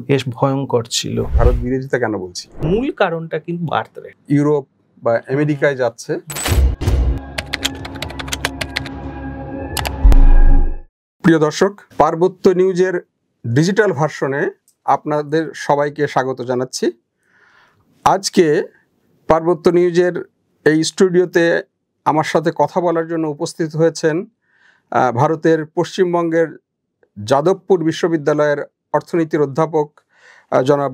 বেশ ভয়ঙ্কর ছিল। ভারত বিরোধিতা কেন বলছি? মূল কারণটা কিন্তু বার্থ রেট। ইউরোপ বা আমেরিকায় যাচ্ছে। প্রিয় দর্শক, পার্বত্য নিউজের ডিজিটাল ভার্সনে আপনাদের সবাইকে স্বাগত জানাচ্ছি। আজকে পার্বত্য নিউজের এই স্টুডিওতে আমার সাথে কথা বলার জন্য উপস্থিত হয়েছেন ভারতের পশ্চিমবঙ্গের যাদবপুর বিশ্ববিদ্যালয়ের অর্থনীতির অধ্যাপক জনাব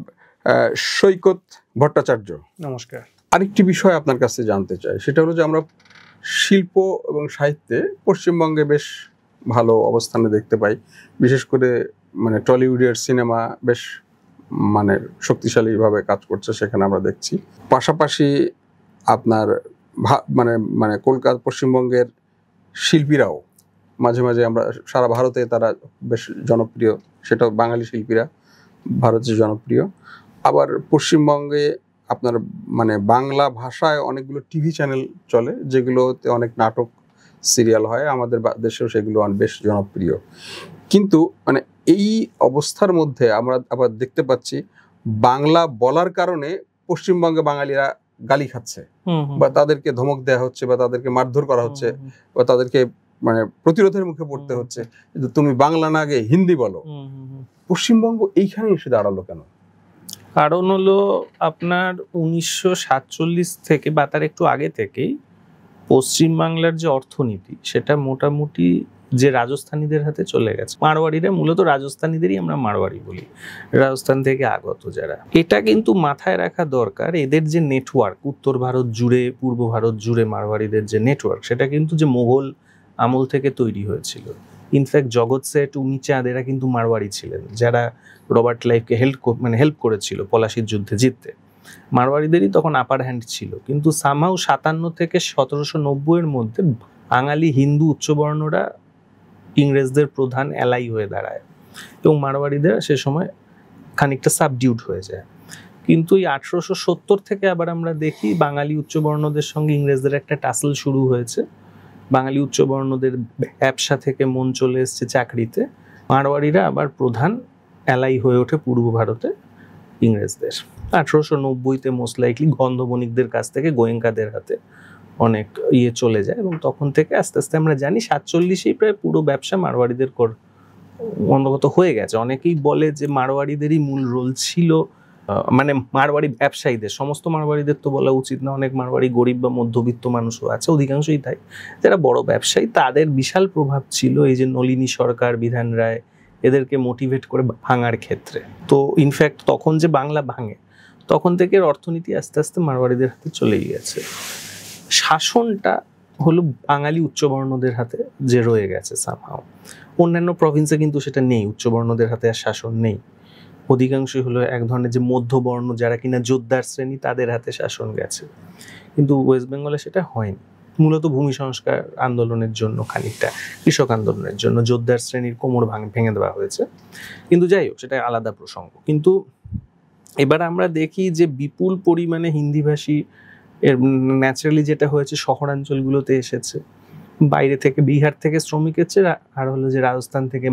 সৈকত ভট্টাচার্য। নমস্কার। আরেকটি বিষয় আপনার কাছে জানতে চাই, সেটা হলো যে আমরা শিল্প এবং সাহিত্যে পশ্চিমবঙ্গে বেশ ভালো অবস্থানে দেখতে পাই। বিশেষ করে টলিউডের সিনেমা বেশ শক্তিশালীভাবে কাজ করছে, সেখানে আমরা দেখছি। পাশাপাশি আপনার কলকাতা পশ্চিমবঙ্গের শিল্পীরাও মাঝে মাঝে আমরা সারা ভারতে তারা বেশ জনপ্রিয়, সেটাও বাঙালি শিল্পীরা ভারতে জনপ্রিয়। আবার পশ্চিমবঙ্গে আপনার বাংলা ভাষায় অনেকগুলো টিভি চ্যানেল চলে, যেগুলোতে অনেক নাটক সিরিয়াল হয়, আমাদের দেশেও সেগুলো বেশ জনপ্রিয়। কিন্তু এই অবস্থার মধ্যে আমরা আবার দেখতে পাচ্ছি বাংলা বলার কারণে পশ্চিমবঙ্গে বাঙালিরা গালি খাচ্ছে, বা তাদেরকে ধমক দেওয়া হচ্ছে, বা তাদেরকে মারধর করা হচ্ছে, বা তাদেরকে প্রতিরোধের মুখে পড়তে হচ্ছে, তুমি বাংলা না আগে হিন্দি বলো। পশ্চিমবঙ্গ এইখানে এসে দাঁড়ালো কেন? কারণ হলো আপনার 1947 থেকে বা তার একটু আগে থেকেই পশ্চিমবাংলার যে অর্থনীতি সেটা মোটামুটি যে রাজস্থানীদের হাতে চলে গেছে। মারওয়াড়িরা মূলত রাজস্থানীদেরই আমরা মারওয়াড়ি বলি, রাজস্থান থেকে আগত যারা। এটা কিন্তু মাথায় রাখা দরকার, এদের যে নেটওয়ার্ক উত্তর ভারত জুড়ে, পূর্ব ভারত জুড়ে মারওয়াড়িদের যে নেটওয়ার্ক, সেটা কিন্তু যে মোগল আমল থেকে তৈরি হয়েছিল। ইনফ্যাক্ট জগৎ সেঠ, উমিচাঁদ এরা কিন্তু মারওয়াড়ি ছিলেন, যারা রবার্ট ক্লাইভকে হেল্প করেছিল পলাশির যুদ্ধে জিততে। মারওয়াড়িদেরই তখন আপার হ্যান্ড ছিল। কিন্তু সামহাউ 57 থেকে 1790 এর মধ্যে বাঙালি হিন্দু উচ্চবর্ণরা ইংরেজদের প্রধান অ্যালাই হয়ে দাঁড়ায়, এবং মারওয়াড়িদের সে সময় খানিকটা সাবডিউট হয়ে যায়। কিন্তু এই 1870 থেকে আবার আমরা দেখি বাঙালি উচ্চবর্ণদের সঙ্গে ইংরেজদের একটা টাসল শুরু হয়েছে। বাঙালি উচ্চবর্ণদের ব্যবসা থেকে মন চলে এসছে চাকরিতে। মারওয়াড়িরা আবার প্রধান অ্যালাই হয়ে ওঠে পূর্ব ভারতে ইংরেজদের। 1890-তে মোস্ট লাইকলি গন্ধ বণিকদের কাছ থেকে গোয়েঙ্কাদের হাতে অনেক চলে যায়, এবং তখন থেকে আস্তে আস্তে আমরা জানি 47-এই প্রায় পুরো ব্যবসা মারওয়াড়িদের অন্তর্গত হয়ে গেছে। অনেকেই বলে যে মারওয়াড়িদেরই মূল রোল ছিল, মারওয়াড়ি ব্যবসায়ীদের, সমস্ত মারওয়াড়িদের তো বলা উচিত না, অনেক মারওয়াড়ি গরিব বা মধ্যবিত্ত মানুষও আছে, অধিকাংশই তাই, যারা বড় ব্যবসায়ী, তাদের বিশাল প্রভাব ছিল এই যে নলিনী সরকার, বিধান রায় এদেরকে মোটিভেট করে ভাঙার ক্ষেত্রে। তো ইনফ্যাক্ট তখন যে বাংলা ভাঙে, তখন থেকে অর্থনীতি আস্তে আস্তে মারওয়াড়িদের হাতে চলেই গেছে। শাসনটা হলো বাঙালি উচ্চবর্ণদের হাতে যে রয়ে গেছে সামহাও। অন্যান্য প্রভিন্সে কিন্তু সেটা নেই, উচ্চবর্ণদের হাতে আর শাসন নেই। অধিকাংশই হলো এক ধরনের যে মধ্যবর্ণ, যারা কিনা যোদ্ধার শ্রেণী, তাদের হাতে শাসন গেছে। কিন্তু ওয়েস্ট বেঙ্গলে সেটা হয়নি, মূলত ভূমি সংস্কার আন্দোলনের জন্য, খানিকটা কৃষক আন্দোলনের জন্য যোদ্ধার শ্রেণীর কোমর ভেঙে দেওয়া হয়েছে। কিন্তু যাই হোক, সেটা আলাদা প্রসঙ্গ। কিন্তু এবার আমরা দেখি যে বিপুল পরিমাণে হিন্দিভাষী এর ন্যাচারালি যেটা হয়েছে শহরাঞ্চলগুলোতে এসেছে, বাইরে থেকে বিহার থেকে শ্রমিক এসছে, আর হলো যে রাজস্থান থেকে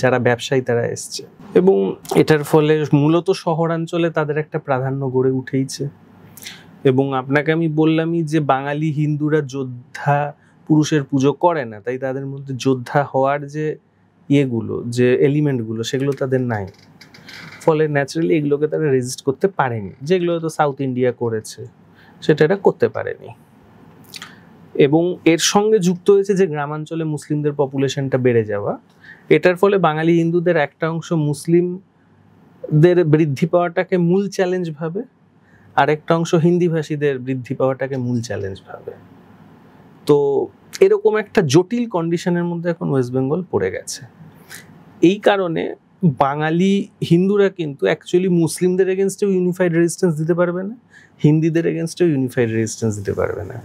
যারা ব্যবসায়ী তারা এসছে, এবং এটার ফলে মূলত শহরাঞ্চলে তাদের একটা প্রাধান্য গড়ে উঠেইছে। এবং আপনাকে আমি বললামই যে বাঙালি হিন্দুরা যোদ্ধা পুরুষের পুজো করে না, তাই তাদের মধ্যে যোদ্ধা হওয়ার যে যে এলিমেন্টগুলো, সেগুলো তাদের নাই। ফলে ন্যাচারালি এগুলোকে তারা রেজিস্ট করতে পারেনি, যেগুলো হয়তো সাউথ ইন্ডিয়া করেছে, সেটা এটা করতে পারেনি। এবং এর সঙ্গে যুক্ত হয়েছে যে গ্রামাঞ্চলে মুসলিমদের পপুলেশনটা বেড়ে যাওয়া। এটার ফলে বাঙালি হিন্দুদের একটা অংশ মুসলিমদের বৃদ্ধি পাওয়াটাকে মূল চ্যালেঞ্জ ভাবে, আর একটা অংশ হিন্দিভাষীদের বৃদ্ধি পাওয়াটাকে মূল চ্যালেঞ্জ ভাবে। তো এরকম একটা জটিল কন্ডিশনের মধ্যে এখন ওয়েস্ট বেঙ্গল পড়ে গেছে। এই কারণে বাঙালি হিন্দুরা কিন্তু অ্যাকচুয়ালি মুসলিমদের এগেনস্টেও ইউনিফাইড রেজিস্ট্যান্স দিতে পারবে না, হিন্দিদের এগেনস্টেও ইউনিফাইড রেজিস্ট্যান্স দিতে পারবে না।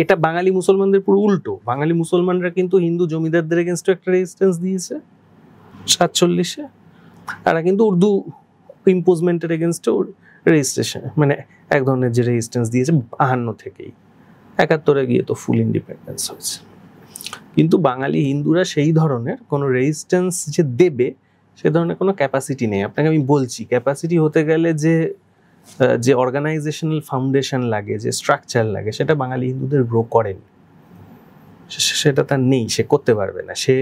এটা বাঙালি মুসলমানদের পুরো উল্টো। বাঙালি মুসলমানরা কিন্তু হিন্দু জমিদারদের এগেনস্টেও একটা রেজিস্ট্যান্স দিয়েছে 47-এ, তারা কিন্তু উর্দু ইম্পোজমেন্টের এগেনস্টেও রেজিস্ট্রেশন এক ধরনের যে রেজিস্ট্যান্স দিয়েছে 52 থেকেই। 71-এ গিয়ে তো ফুল ইন্ডিপেন্ডেন্স হয়েছে। কিন্তু বাঙালি হিন্দুরা সেই ধরনের কোনো রেজিস্ট্যান্স যে দেবে সে ধরনের কোনো ক্যাপাসিটি নেই। আপনাকে আমি বলছি, ক্যাপাসিটি হতে গেলে যে অর্গানাইজেশনাল ফাউন্ডেশন লাগে, যে স্ট্রাকচার লাগে, সেটা বাঙালি হিন্দুদের গ্রো করেন, সেটা তার নেই, সে করতে পারবে না। সে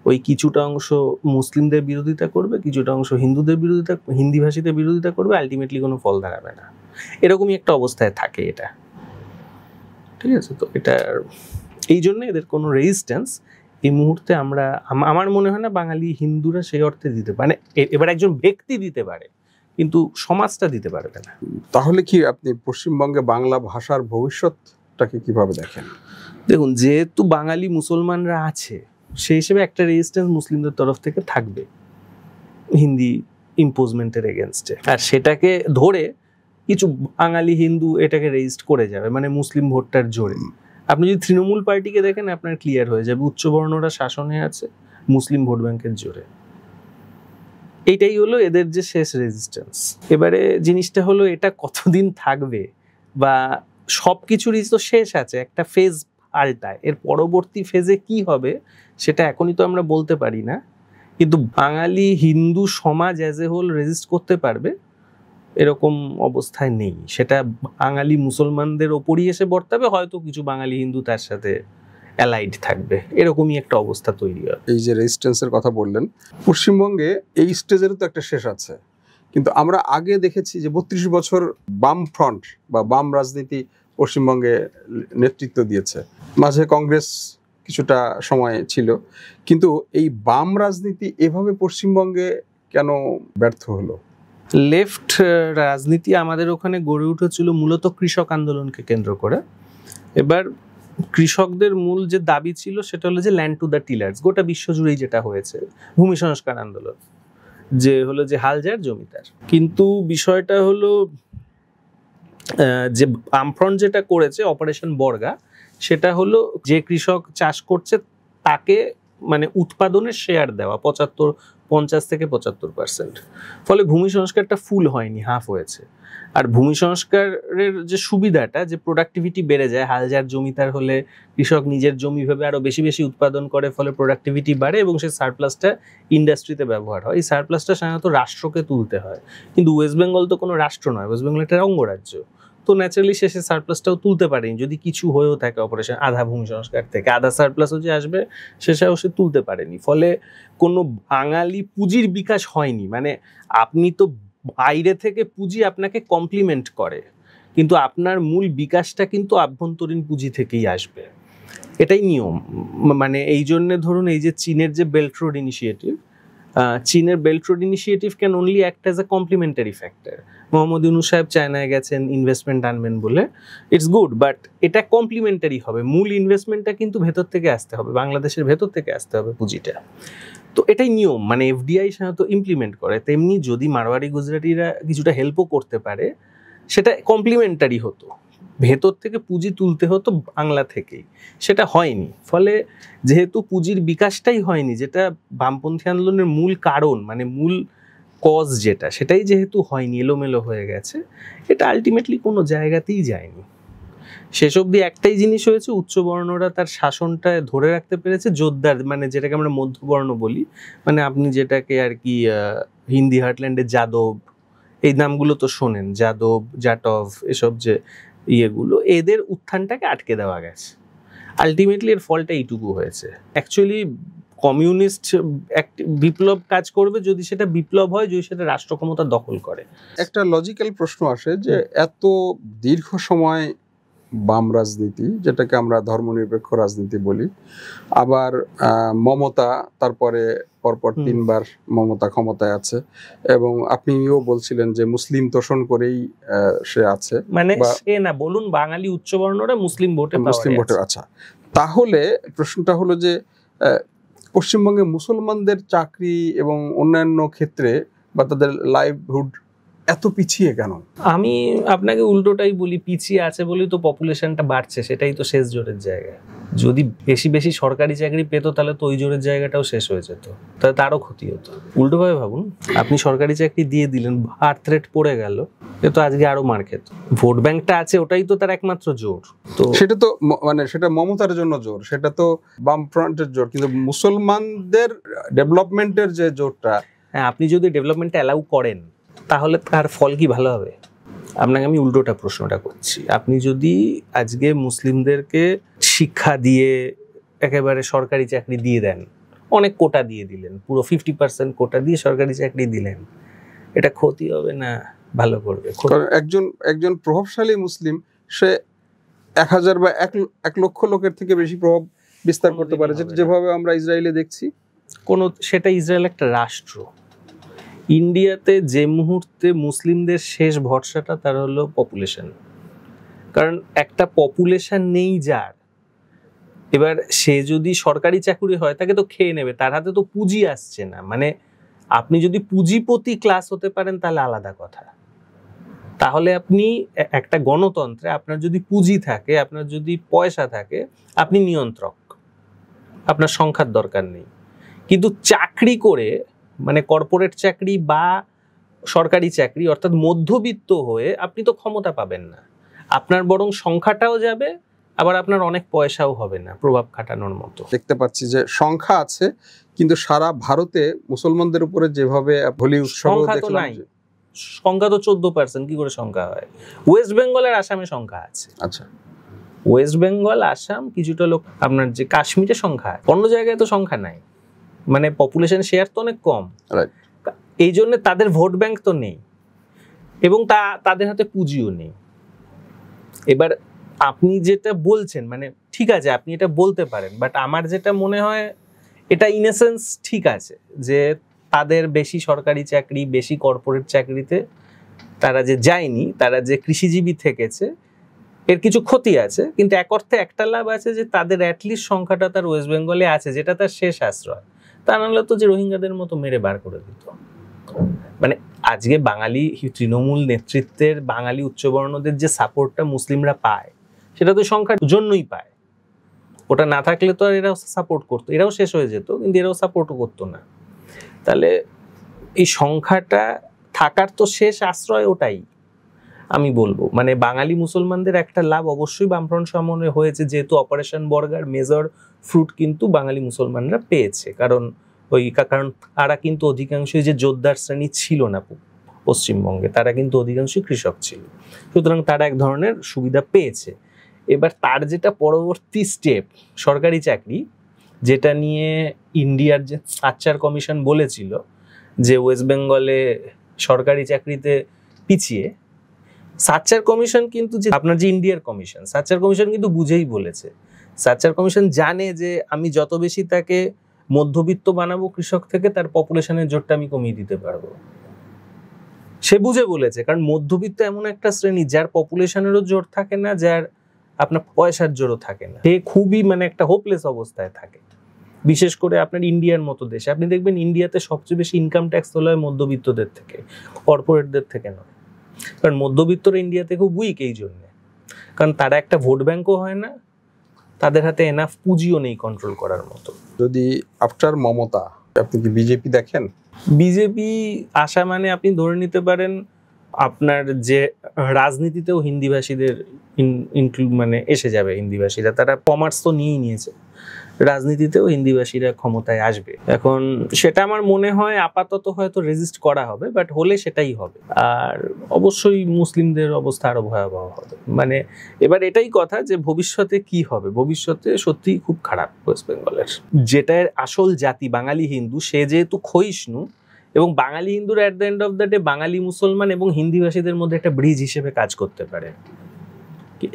ওই কিছুটা অংশ মুসলিমদের বিরোধিতা করবে, কিছুটা অংশ হিন্দুদের বিরোধিতা, হিন্দি ভাষীদের বিরোধিতা করবে, আলটিমেটলি কোনো ফল দাঁড়াবে না। এরকমই একটা অবস্থায় থাকে এটা, ঠিক আছে? তো এটা এই জন্য এদের কোনো রেজিস্ট্যান্স এই মুহূর্তে আমার মনে হয় না বাঙালি হিন্দুরা সেই অর্থে দিতে পারে। এবার একজন ব্যক্তি দিতে পারে, কিন্তু সমাজটা দিতে পারবে না। তাহলে কি আপনি পশ্চিমবঙ্গে বাংলা ভাষার ভবিষ্যৎটাকে কিভাবে দেখেন? দেখুন, যেহেতু বাঙালি মুসলমানরা আছে, সেই হিসেবে একটা রেজিস্ট্যান্স মুসলিমদের তরফ থেকে থাকবে হিন্দি ইম্পোজমেন্টের এগেনস্টে, আর সেটাকে ধরে কিছু বাঙালি হিন্দু এটাকে রেজিস্ট করে যাবে, মানে মুসলিম ভোটটার জোরে। আপনি যদি তৃণমূল পার্টিকে দেখেন, আপনার ক্লিয়ার হয়ে যাবে উচ্চবর্ণরা শাসনে আছে মুসলিম ভোট ব্যাংকের জোরে। এইটাই হলো এদের যে শেষ রেজিস্ট্যান্স। এবারে জিনিসটা হলো এটা কতদিন থাকবে, বা সব কিছুরই তো শেষ আছে, একটা ফেজ পাল্টায়, এর পরবর্তী ফেজে কি হবে সেটা এখনই তো আমরা বলতে পারি না। কিন্তু বাঙালি হিন্দু সমাজ অ্যাজ এ হোল রেজিস্ট করতে পারবে এরকম অবস্থায় নেই। সেটা বাঙালি মুসলমানদের ওপরই এসে বর্তাবে, হয়তো কিছু বাঙালি হিন্দু তার সাথে অ্যালাইড থাকবে, এরকমই একটা অবস্থা তৈরি হবে। এই যে রেজিস্ট্যান্সের কথা বললেন, পশ্চিমবঙ্গে এই স্টেজেরও তো একটা শেষ আছে, কিন্তু আমরা আগে দেখেছি যে 32 বছর বাম ফ্রন্ট বা বাম রাজনীতি পশ্চিমবঙ্গে নেতৃত্ব দিয়েছে। মাঝে কংগ্রেস কিছুটা সময় ছিল, কিন্তু এই বাম রাজনীতি এভাবে পশ্চিমবঙ্গে কেন ব্যর্থ হলো? লেফট রাজনীতি আমাদের ওখানে গড়ে উঠেছিল মূলত কৃষক আন্দোলনকে কেন্দ্র করে। এবার কৃষকদের মূল যে দাবি ছিল সেটা হলো যে ল্যান্ড টু দ্য টিলার্স, গোটা বিশ্বজুড়েই যেটা হয়েছে ভূমি সংস্কার আন্দোলন, যে হলো যে হাল যার জমিদার। কিন্তু বিষয়টা হলো যে বামফ্রন্ট যেটা করেছে অপারেশন বর্গা, সেটা হলো যে কৃষক চাষ করছে তাকে মানে উৎপাদনের শেয়ার দেওয়া 50 থেকে 75%। ফলে ভূমি সংস্কারটা ফুল হয়নি, হাফ হয়েছে। আর ভূমি সংস্কারের যে সুবিধাটা, যে প্রোডাক্টিভিটি বেড়ে যায়, হাল যার জমিদার হলে কৃষক নিজের জমি ভেবে আরো বেশি বেশি উৎপাদন করে, ফলে প্রোডাক্টিভিটি বাড়ে এবং সেই সারপ্লাসটা ইন্ডাস্ট্রিতে ব্যবহার হয়। এই সারপ্লাসটা সাধারণত রাষ্ট্রকে তুলতে হয়, কিন্তু ওয়েস্ট বেঙ্গল তো কোনো রাষ্ট্র নয়, ওয়েস্ট বেঙ্গল একটা অঙ্গরাজ্য, তো ন্যাচারালি শেষে সারপ্লাসটাও তুলতে পারেনি। যদি কিছু হয়েও থাকে অপারেশন আধা ভূমি সংস্কার থেকে, আধা সারপ্লাসও যে আসবে শেষেও সে তুলতে পারেনি। ফলে কোনো বাঙালি পুঁজির বিকাশ হয়নি। মানে আপনি তো বাইরে থেকে পুঁজি আপনাকে কমপ্লিমেন্ট করে, কিন্তু আপনার মূল বিকাশটা কিন্তু আভ্যন্তরীণ পুঁজি থেকেই আসবে, এটাই নিয়ম। মানে এই জন্যে ধরুন এই যে চীনের যে বেল্ট রোড ইনিশিয়েটিভ, চীনের belt road initiative can only act as a complementary factor. Mohammad Yunus সাহেব চায়নায় গেছেন ইনভেস্টমেন্ট আনবেন বলে, ইটস গুড, বাট এটা কমপ্লিমেন্টারি হবে। মূল ইনভেস্টমেন্টটা কিন্তু ভেতর থেকে আসতে হবে, বাংলাদেশের ভেতর থেকে আসতে হবে পুঁজিটা। তো এটাই নিয়ম, মানে এফডিআই সাধারণত ইমপ্লিমেন্ট করে। তেমনি যদি মারওয়ারি গুজরাটিরা কিছুটা হেল্পও করতে পারে, সেটা কমপ্লিমেন্টারি হতো, ভেতর থেকে পুঁজি তুলতে হতো বাংলা থেকেই, সেটা হয়নি। ফলে যেহেতু পুঁজির বিকাশটাই হয়নি, যেটা বামপন্থী আন্দোলনের মূল কারণ, মানে মূল কজ যেটা, সেটাই যেহেতু হয়নি, এলোমেলো হয়ে গেছে, এটা আলটিমেটলি কোনো জায়গাতেই যায়নি। শেষ অবধি একটাই জিনিস হয়েছে, উচ্চবর্ণরা তার শাসনটা ধরে রাখতে পেরেছে, জোরদার, মানে যেটাকে আমরা মধ্যবর্ণ বলি, মানে আপনি যেটাকে আর কি হিন্দি হার্টল্যান্ডে যাদব, এই নামগুলো তো শোনেন, যাদব, জাটভ, এসব যে ইয়েগুলো, এদের উত্থানটাকে আটকে দেওয়া গেছে। আলটিমেটলি এর ফলটা এইটুকু হয়েছে। অ্যাকচুয়ালি কমিউনিস্ট বিপ্লব কাজ করবে যদি সেটা বিপ্লব হয়, যদি সেটা রাষ্ট্র ক্ষমতা দখল করে। একটা লজিক্যাল প্রশ্ন আসে যে এত দীর্ঘ সময় বাম রাজনীতি, যেটাকে আমরা ধর্মনিরপেক্ষ রাজনীতি বলি, আবার মমতা, তারপরে পরপর 3 বার মমতা ক্ষমতায় আছে, এবং আপনিও বলছিলেন যে মুসলিম তোষণ করেই সে আছে, মানে সে না বলুন, বাঙালি উচ্চবর্ণরা মুসলিম ভোটে আচ্ছা। তাহলে প্রশ্নটা হলো যে পশ্চিমবঙ্গে মুসলমানদের চাকরি এবং অন্যান্য ক্ষেত্রে বা তাদের লাইভহুড এত পিছিয়ে কেন? আমি আপনাকে উল্টোটাই বলি, পিছিয়ে আছে বলেই তো পপুলেশনটা বাড়ছে, সেটাই তো শেষ জোরের জায়গা। যদি বেশি বেশি সরকারি চাকরি পেত, তাহলে তো ওই জোরের জায়গাটাও শেষ হয়ে যেত, তাহলে তারও ক্ষতি হতো। উল্টোভাবে ভাবুন, আপনি সরকারি চাকরি দিয়ে দিলেন, বার্থ রেট পড়ে গেল, এ তো আজকে আরো মার খেত। ভোট ব্যাংকটা আছে, ওটাই তো তার একমাত্র জোর। তো সেটা তো মানে সেটা মমতার জন্য জোর, সেটা তো বাম ফ্রন্টের জোর, কিন্তু মুসলমানদের ডেভেলপমেন্টের যে জোরটা, হ্যাঁ, আপনি যদি ডেভেলপমেন্টটা অ্যালাউ করেন তাহলে তার ফল কি ভালো হবে? আপনাকে আমি উল্টোটা প্রশ্নটা করছি। আপনি যদি আজকে মুসলিমদেরকে শিক্ষা দিয়ে একেবারে সরকারি চাকরি দিয়ে দেন, অনেক কোটা দিয়ে দিলেন, পুরো 50% কোটা দিয়ে সরকারি চাকরি দিলেন, এটা ক্ষতি হবে না ভালো করবে? কারণ একজন প্রভাবশালী মুসলিম সে 1000 বা 1 লক্ষ লোকের থেকে বেশি প্রভাব বিস্তার করতে পারে, যেভাবে আমরা ইসরায়েলে দেখছি। সেটা ইসরায়েল একটা রাষ্ট্র। ইন্ডিয়াতে যে মুহূর্তে মুসলিমদের শেষ ভরসাটা তার হলো পপুলেশন। কারণ একটা পপুলেশন নেই যার, এবার সে যদি সরকারি চাকরি হয় তাকে তো খেয়ে নেবে, তার হাতে তো পুঁজি আসছে না। মানে আপনি যদি পুঁজিপতি ক্লাস হতে পারেন তাহলে আলাদা কথা। তাহলে আপনি একটা গণতন্ত্রে আপনার যদি পুঁজি থাকে, আপনার যদি পয়সা থাকে, আপনি নিয়ন্ত্রক, আপনার সংখ্যার দরকার নেই। কিন্তু চাকরি করে, মানে কর্পোরেট চাকরি বা সরকারি চাকরি অর্থাৎ মধ্যবিত্ত হয়ে আপনি তো ক্ষমতা পাবেন না। আপনার বরং সংখ্যাটাও যাবে, আবার আপনার অনেক পয়সাও হবে না প্রভাব খাটানোর মতো। দেখতে পাচ্ছি যে সংখ্যা আছে, কিন্তু সারা ভারতে মুসলমানদের উপরে যেভাবে হোলি উৎসব দেখলাম, সংখ্যা তো 14%, কি করে সংখ্যা হয়? ওয়েস্ট বেঙ্গল আর আসামে সংখ্যা আছে। আচ্ছা, ওয়েস্ট বেঙ্গল, আসাম, কিছুটা লোক আপনার যে কাশ্মীরে সংখ্যা, অন্য জায়গায় তো সংখ্যা নাই। মানে পপুলেশন শেয়ার তো অনেক কম, এই জন্য তাদের ভোট ব্যাংক তো নেই এবং তাদের হাতে পুঁজিও নেই। এবার আপনি যেটা বলছেন, মানে ঠিক আছে, আপনি এটা বলতে পারেন, বাট আমার যেটা মনে হয় এটা ইন এ সেন্স ঠিক আছে যে তাদের বেশি সরকারি চাকরি, বেশি কর্পোরেট চাকরিতে তারা যে যায়নি, তারা যে কৃষিজীবী থেকেছে, এর কিছু ক্ষতি আছে। কিন্তু এক অর্থে একটা লাভ আছে যে তাদের অ্যাটলিস্ট সংখ্যাটা তার ওয়েস্ট বেঙ্গলে আছে, যেটা তার শেষ আশ্রয়। তা নাহলে তো যে রোহিঙ্গাদের মতো মেরে বার করে দিত। মানে আজকে বাঙালি তৃণমূল নেতৃত্বের, বাঙালি উচ্চবর্ণদের যে সাপোর্টটা মুসলিমরা পায়, সেটা তো সংখ্যার জন্যই পায়। ওটা না থাকলে তো আর এরাও সাপোর্ট করতো, এরাও শেষ হয়ে যেত, কিন্তু এরাও সাপোর্টও করতো না। তাহলে এই সংখ্যাটা থাকার তো শেষ আশ্রয় ওটাই আমি বলবো। মানে বাঙালি মুসলমানদের একটা লাভ অবশ্যই বামফ্রন্ট সমন্বয়ে হয়েছে, যেহেতু অপারেশন বর্গার মেজর ফ্রুট কিন্তু বাঙালি মুসলমানরা পেয়েছে। কারণ তারা কিন্তু অধিকাংশই যে জোরদার শ্রেণী ছিল না পশ্চিমবঙ্গে, তারা কিন্তু অধিকাংশই কৃষক ছিল, সুতরাং তারা এক ধরনের সুবিধা পেয়েছে। এবার তার যেটা পরবর্তী স্টেপ সরকারি চাকরি, যেটা নিয়ে ইন্ডিয়ার যে সাচ্চার কমিশন বলেছিল যে ওয়েস্ট বেঙ্গলে সরকারি চাকরিতে পিছিয়ে, সাচ্চার কমিশন কিন্তু যে আপনার যে ইন্ডিয়ার কমিশন, সাচ্চার কমিশন কিন্তু বুঝেই বলেছে। সাচ্চার কমিশন জানে যে আমি যত বেশি তাকে মধ্যবিত্ত বানাবো কৃষক থেকে, তার পপুলেশনের জোরটা আমি কমিয়ে দিতে পারবো। সে বুঝে বলেছে, কারণ মধ্যবিত্ত এমন একটা শ্রেণী যার পপুলেশনেরও জোর থাকে না, যার আপনার পয়সার জোরও থাকে না, সে খুবই মানে একটা হোপলেস অবস্থায় থাকে। বিশেষ করে আপনার ইন্ডিয়ার মতো দেশে আপনি দেখবেন ইন্ডিয়াতে সবচেয়ে বেশি ইনকাম ট্যাক্স তোলা হয় মধ্যবিত্তদের থেকে, কর্পোরেটদের থেকে নয়। কারণ মধ্যবিত্তরা ইন্ডিয়াতে খুব উইক এই জন্য, কারণ তারা একটা ভোট ব্যাংকও হয় না, তাদের হাতে এনাফ পুঁজিও নেই কন্ট্রোল করার মতো। যদি আফটার মমতা আপনি কি বিজেপি দেখেন? বিজেপি আসা মানে আপনি ধরে নিতে পারেন আপনার যে রাজনীতিতেও হিন্দিভাষীদের মানে এসে যাবে হিন্দিভাষীরা। তারা কমার্স তো নিয়েই নিয়েছে, রাজনীতিতেও হিন্দিভাষীরা ক্ষমতায় আসবে। এখন সেটা আমার মনে হয় আপাতত হয়তো রেজিস্ট করা হবে, বাট হলে সেটাই হবে। আর অবশ্যই মুসলিমদের অবস্থা আরো ভয়াবহ হবে। মানে এবার এটাই কথা যে ভবিষ্যতে কি হবে, ভবিষ্যতে সত্যিই খুব খারাপ ওয়েস্ট বেঙ্গলের। যেটার আসল জাতি বাঙালি হিন্দু, সে যেহেতু ক্ষয়িষ্ণু, এবং বাঙালি হিন্দুরা at the end of the day Bangali মুসলমান এবং হিন্দিভাষীদের মধ্যে একটা ব্রিজ হিসেবে কাজ করতে পারে,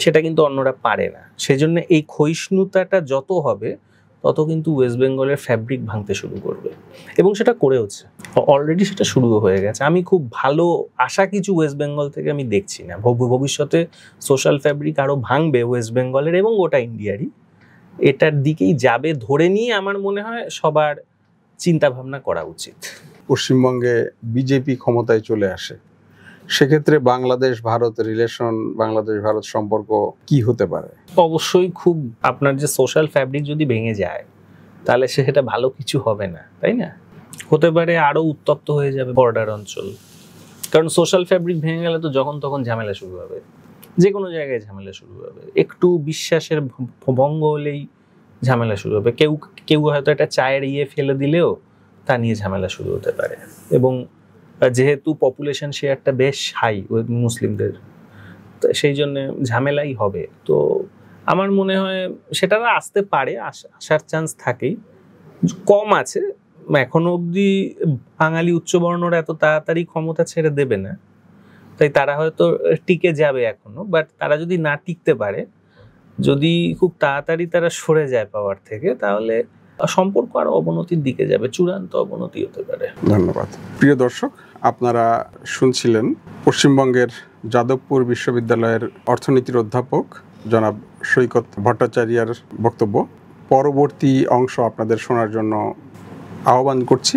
সেটা কিন্তু অন্যরা পারে না। সেজন্য এই ক্ষয়িষ্ণুতাটা যত হবে তত কিন্তু ওয়েস্ট বেঙ্গলের ফ্যাব্রিক ভাঙতে শুরু করবে, এবং সেটা করেওছে, অলরেডি সেটা শুরু হয়ে গেছে। আমি খুব ভালো আশা কিছু ওয়েস্ট বেঙ্গল থেকে আমি দেখছি না। ভবিষ্যতে সোশ্যাল ফ্যাব্রিক আরো ভাঙবে ওয়েস্ট বেঙ্গলের এবং গোটা ইন্ডিয়ারই, এটার দিকেই যাবে ধরে নিয়ে আমার মনে হয় সবার চিন্তা ভাবনা করা উচিত। পশ্চিমবঙ্গে বিজেপি ক্ষমতায় চলে আসে, সেক্ষেত্রে বাংলাদেশ ভারত রিলেশন, বাংলাদেশ ভারত সম্পর্ক কি হতে পারে? অবশ্যই খুব, আপনার যে সোশ্যাল ফ্যাব্রিক যদি ভেঙে যায় তাহলে সেটা ভালো কিছু হবে না, তাই না? হতে পারে আরো উত্তপ্ত হয়ে যাবে বর্ডার অঞ্চল, কারণ সোশ্যাল ফ্যাব্রিক ভেঙে গেলে তো যখন তখন ঝামেলা শুরু হবে, যে কোনো জায়গায় ঝামেলা শুরু হবে। একটু বিশ্বাসের ভঙ্গ হলেই ঝামেলা শুরু হবে। কেউ হয়তো একটা চায়ের ফেলে দিলেও তা নিয়ে ঝামেলা শুরু হতে পারে। এবং যেহেতু পপুলেশন শেয়ারটা বেশ হাই ওই মুসলিমদের, তো সেই জন্য ঝামেলাই হবে। তো আমার মনে হয় সেটা আসতে পারে, আসার চান্স থাকেই, কম আছে। এখনো অবধি বাঙালি উচ্চবর্ণরা এত তাড়াতাড়ি ক্ষমতা ছেড়ে দেবে না, তাই তারা হয়তো টিকে যাবে এখনো। বাট তারা যদি না টিকতে পারে, যদি খুব তাড়াতাড়ি তারা সরে যায় পাওয়ার থেকে, তাহলে সম্পর্ক আরো অবনতির দিকে যাবে, চূড়ান্ত অবনতি হতে পারে। ধন্যবাদ। প্রিয় দর্শক, আপনারা শুনছিলেন পশ্চিমবঙ্গের যাদবপুর বিশ্ববিদ্যালয়ের অর্থনীতির অধ্যাপক জনাব সৈকত ভট্টাচার্যের বক্তব্য। পরবর্তী অংশ আপনাদের শোনার জন্য আহ্বান করছি।